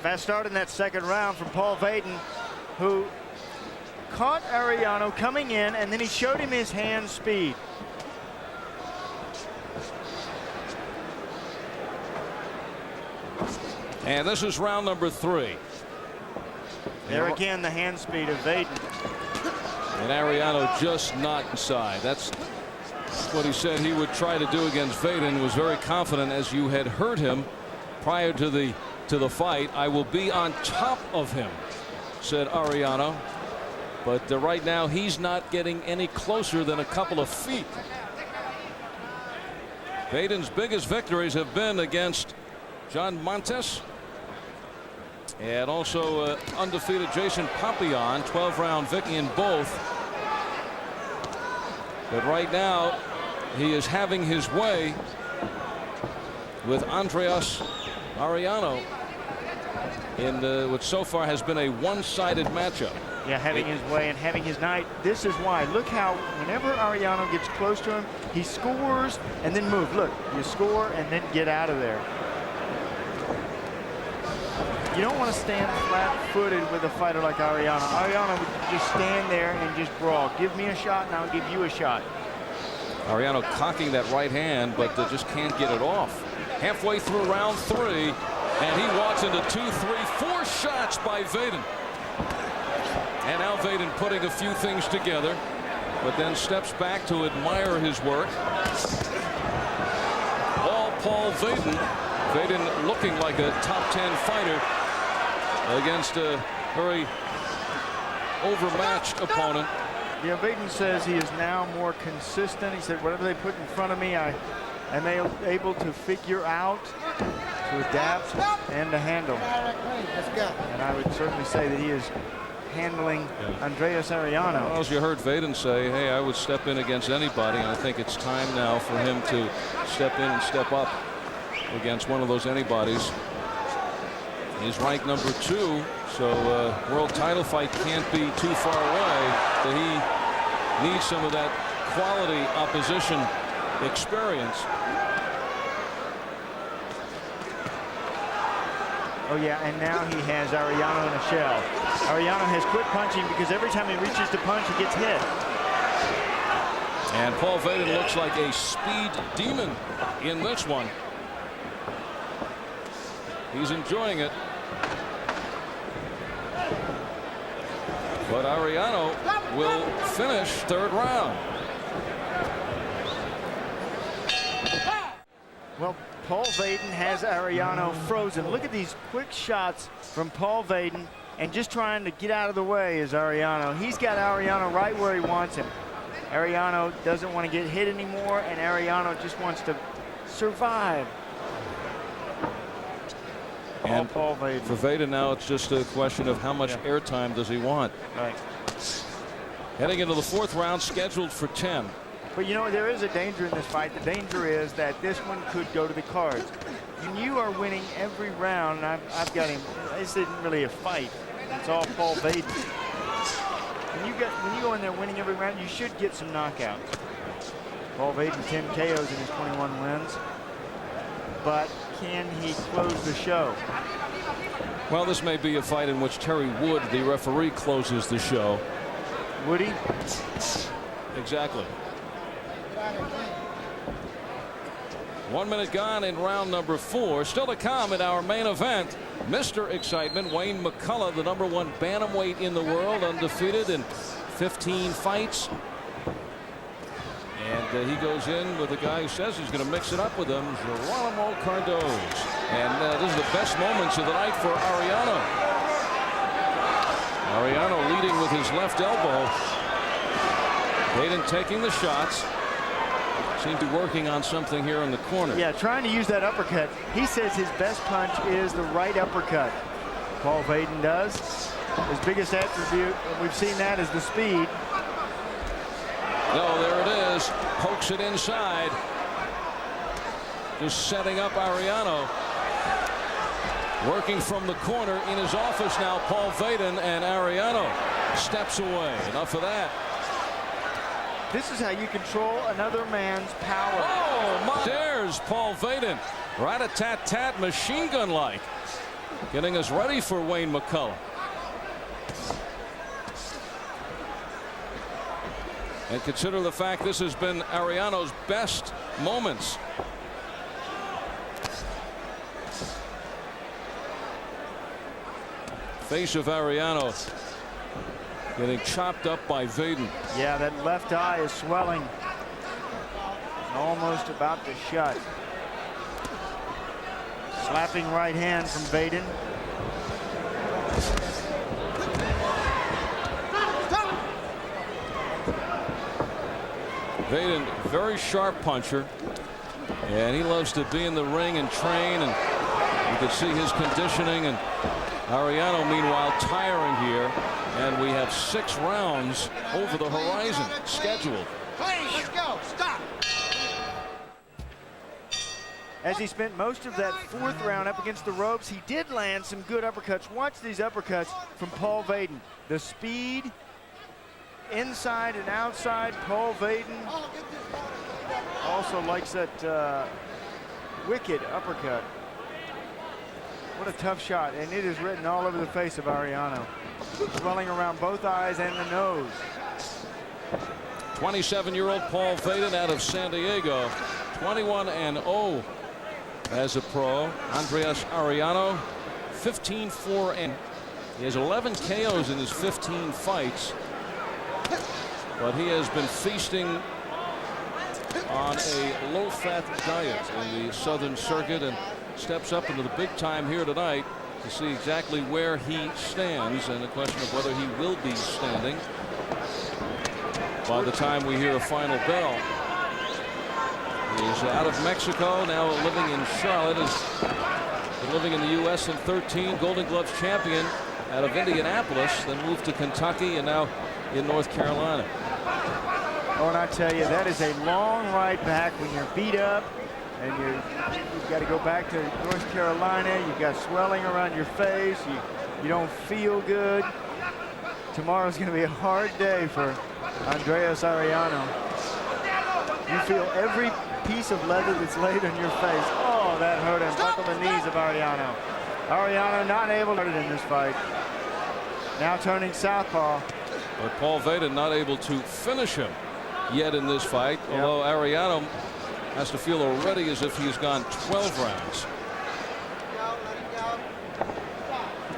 Fast start in that second round from Paul Vaden, who caught Ariano coming in, and then he showed him his hand speed. And this is round number 3. There again, the hand speed of Vaden. And Ariano just not inside. That's what he said he would try to do against Vaden. Was very confident, as you had heard him prior to the fight. I will be on top of him, said Ariano. But right now he's not getting any closer than a couple of feet. Vaden's biggest victories have been against John Montes and also undefeated Jason Papillon, 12-round victory in both. But right now he is having his way with Andreas Arellano in what so far has been a one-sided matchup. Yeah, having his way and having his night. This is why. Look how whenever Ariano gets close to him, he scores and then move. Look, you score and then get out of there. You don't want to stand flat-footed with a fighter like Ariano. Ariano would just stand there and just brawl. Give me a shot and I'll give you a shot. Ariano cocking that right hand, but just can't get it off. Halfway through round 3, and he walks into 2, 3, 4 shots by Vaden. And now Vaden putting a few things together, but then steps back to admire his work. All Paul Vaden. Vaden looking like a top 10 fighter against a very overmatched opponent. Yeah, Vaden says he is now more consistent. He said, whatever they put in front of me, I am able to figure out, to adapt, and to handle. And I would certainly say that he is handling Andreas Arellano. Well, as you heard Vaden say, hey, I would step in against anybody, and I think it's time now for him to step in and step up against one of those anybody's. He's ranked number 2, so world title fight can't be too far away. So he needs some of that quality opposition experience. Oh yeah, and now he has Ariano in a shell. Ariano has quit punching because every time he reaches to punch, he gets hit. And Paul Vaden looks like a speed demon in this one. He's enjoying it. But Ariano will finish 3rd round. Well, Paul Vaden has Ariano frozen. Look at these quick shots from Paul Vaden, and just trying to get out of the way is Ariano. He's got Ariano right where he wants him. Ariano doesn't want to get hit anymore, and Ariano just wants to survive. And Paul Vaden. For Vaden now, it's just a question of how much airtime does he want. Right. Heading into the 4th round, scheduled for 10. But you know, there is a danger in this fight. The danger is that this one could go to the cards. When you are winning every round, and I've got him, this isn't really a fight. It's all Paul Vaden. When you go in there winning every round, you should get some knockouts. Paul Vaden 10 KOs in his 21 wins. But can he close the show? Well, this may be a fight in which Terry Wood, the referee, closes the show. Would he? Exactly. 1 minute gone in round number 4. Still to come in our main event. Mr. Excitement, Wayne McCullough, the #1 bantamweight in the world, undefeated in 15 fights. And he goes in with a guy who says he's going to mix it up with him, Geronimo Cardoz. And this is the best moments of the night for Ariano. Ariano leading with his left elbow. Vaden taking the shots. Seem to be working on something here in the corner. Yeah, trying to use that uppercut. He says his best punch is the right uppercut. Paul Vaden does. His biggest attribute, and we've seen that, is the speed. No, there it is. Pokes it inside. Just setting up Ariano. Working from the corner in his office now, Paul Vaden, and Ariano steps away. Enough of that. This is how you control another man's power. Oh, my. There's Paul Vaden. Rat-a-tat-tat, machine gun-like. getting us ready for Wayne McCullum. And consider the fact this has been Ariano's best moments. Face of Ariano getting chopped up by Vaden. Yeah, that left eye is swelling. Almost about to shut. Slapping right hand from Vaden. Vaden, very sharp puncher, and he loves to be in the ring and train, and you can see his conditioning. And Ariano, meanwhile, tiring here, and we have 6 rounds over the horizon scheduled. Let's go. Stop. As he spent most of that 4th round up against the ropes, he did land some good uppercuts. Watch these uppercuts from Paul Vaden. The speed, inside and outside. Paul Vaden also likes that wicked uppercut. What a tough shot, and it is written all over the face of Ariano. Swelling around both eyes and the nose. 27-year-old Paul Vaden out of San Diego, 21-0 as a pro. Andreas Arellano, 15-4, he has 11 KOs in his 15 fights, but he has been feasting on a low-fat diet in the Southern Circuit, and steps up into the big time here tonight to see exactly where he stands, and the question of whether he will be standing by the time we hear a final bell. He's out of Mexico, now living in Charlotte. Has been living in the U.S. in 13, Golden Gloves champion out of Indianapolis, then moved to Kentucky, and now in North Carolina. Oh, and I tell you, that is a long ride back when you're beat up and you've got to go back to North Carolina. You've got swelling around your face. You don't feel good. Tomorrow's going to be a hard day for Andreas Arellano. You feel every piece of leather that's laid on your face. Oh, that hurt him. Buckle the knees of Ariano. Ariano not able to do it in this fight. Now turning southpaw. But Paul Vaden not able to finish him yet in this fight, although Ariano has to feel already as if he's gone 12 rounds.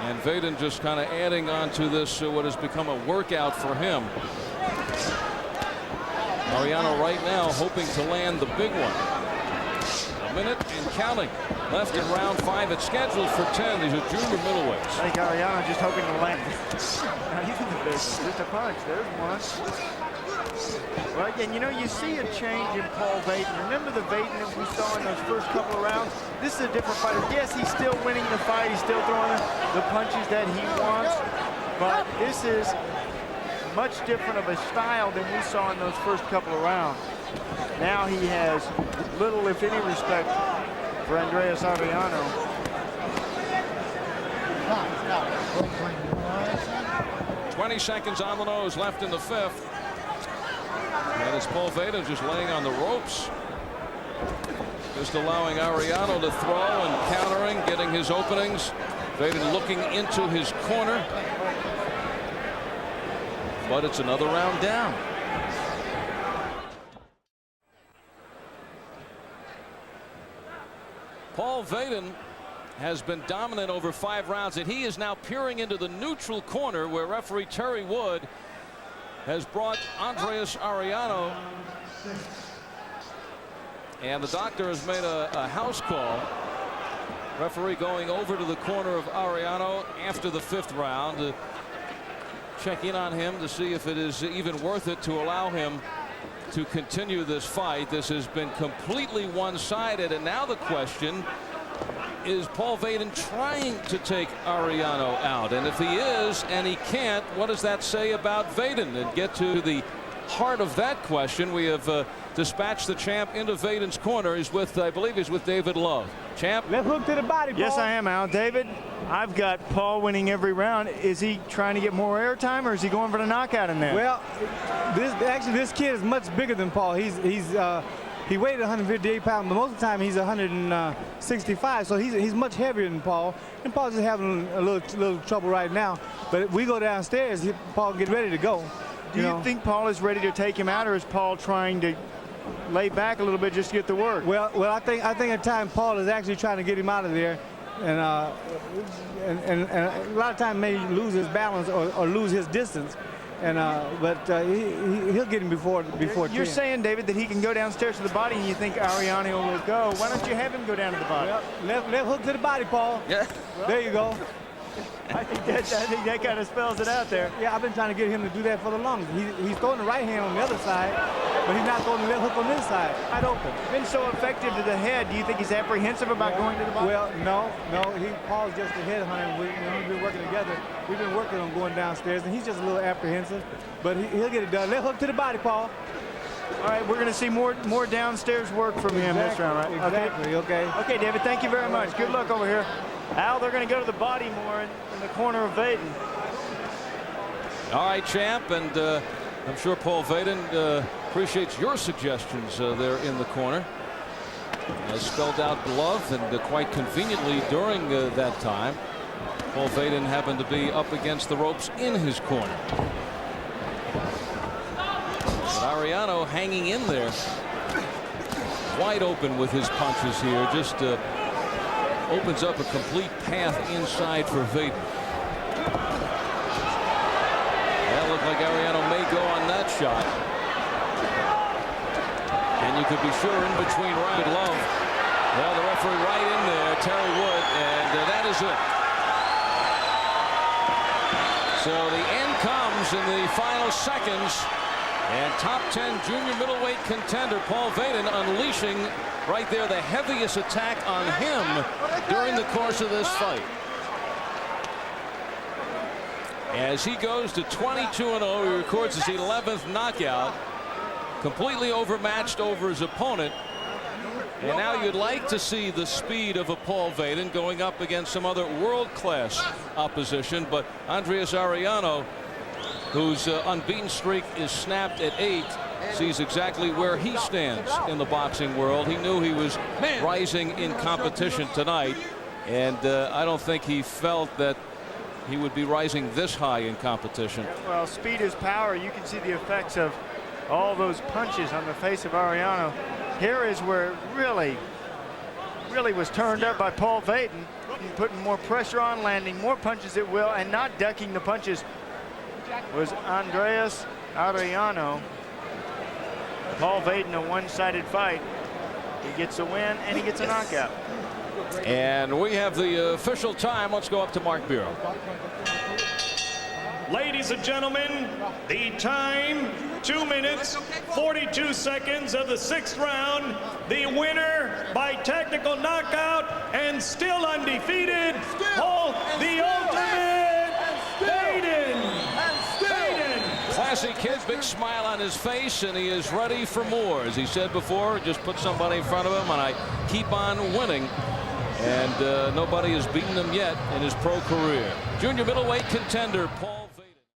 And Vaden just kind of adding on to this, what has become a workout for him. Ariano right now hoping to land the big one. A minute and counting left in round 5. It's scheduled for 10. These are junior middleweights. I think Ariano just hoping to land. Now he's in the business. Just a punch. There's one. Well, again, you know, you see a change in Paul Vaden. Remember the Vaden that we saw in those first couple of rounds? This is a different fighter. Yes, he's still winning the fight. He's still throwing the punches that he wants. But this is much different of a style than we saw in those first couple of rounds. Now he has little, if any, respect for Andreas Arellano. 20 seconds on the nose left in the 5th. And it's Paul Vaden just laying on the ropes. Just allowing Ariano to throw and countering, getting his openings. Vaden looking into his corner. But it's another round down. Paul Vaden has been dominant over 5 rounds, and he is now peering into the neutral corner where referee Terry Wood has brought Andreas Ariano, and the doctor has made a house call. Referee going over to the corner of Ariano after the 5th round to check in on him to see if it is even worth it to allow him to continue this fight. This has been completely one-sided, and now the question is, Paul Vaden trying to take Ariano out? And if he is and he can't, what does that say about Vaden? And get to the heart of that question, we have dispatched the champ into Vaden's corner. He's with, I believe he's with David Love. Champ? Let's look to the body, Paul. Yes, I am, Al. David, I've got Paul winning every round. Is he trying to get more airtime, or is he going for the knockout in there? Well, this kid is much bigger than Paul. He's he weighed 158 pounds, but most of the time he's 165, so he's much heavier than Paul. And Paul's just having a little trouble right now. But if we go downstairs, Paul get ready to go. Do you think Paul is ready to take him out, or is Paul trying to lay back a little bit just to get the work? Well, I think at times Paul is actually trying to get him out of there, and a lot of times may lose his balance or lose his distance. But he'll get him before You're 10. saying, David, that he can go downstairs to the body, and you think Ariano will go. Why don't you have him go down to the body? Well, left hook to the body, Paul. Yeah. There you go. I think that kind of spells it out there. Yeah, I've been trying to get him to do that for the longest. He's throwing the right hand on the other side, but he's not throwing the left hook on this side. Wide open. Been so effective to the head. Do you think he's apprehensive about going to the body? Well, no. Paul's just a head hunter. We've been working together. We've been working on going downstairs, and he's just a little apprehensive, but he'll get it done. Left hook to the body, Paul. All right, we're going to see more downstairs work from him this round, right? Exactly. Okay. Okay, David. Thank you very much. Good luck over here. Al, they're going to go to the body more in the corner of Vaden. All right, champ, and I'm sure Paul Vaden appreciates your suggestions there in the corner. Spelled out glove, and quite conveniently during that time, Paul Vaden happened to be up against the ropes in his corner. But Ariano hanging in there, wide open with his punches here, just opens up a complete path inside for Vaden. That looked like Ariano may go on that shot. And you could be sure in between Ryan Love. Well, the referee right in there, Terry Wood, and that is it. So the end comes in the final seconds. And top 10 junior middleweight contender Paul Vaden unleashing right there the heaviest attack on him during the course of this fight. As he goes to 22-0, he records his 11th knockout, completely overmatched over his opponent. And now you'd like to see the speed of a Paul Vaden going up against some other world-class opposition, but Andreas Arellano, whose unbeaten streak is snapped at 8, sees exactly where he stands in the boxing world. He knew he was rising in competition tonight, and I don't think he felt that he would be rising this high in competition. Well, speed is power. You can see the effects of all those punches on the face of Ariano. Here is where it really was turned up by Paul Vaden, putting more pressure on, landing more punches at will, and not ducking the punches was Andreas Arellano. Paul Vaden, a one-sided fight. He gets a win and he gets a knockout. And we have the official time. Let's go up to Mark Bureau. Ladies and gentlemen, the time 2 minutes 42 seconds of the 6th round. The winner by technical knockout and still undefeated, Paul the Ultimate Vaden. Classy kid, big smile on his face, and he is ready for more. As he said before, just put somebody in front of him and I keep on winning. And nobody has beaten him yet in his pro career. Junior middleweight contender Paul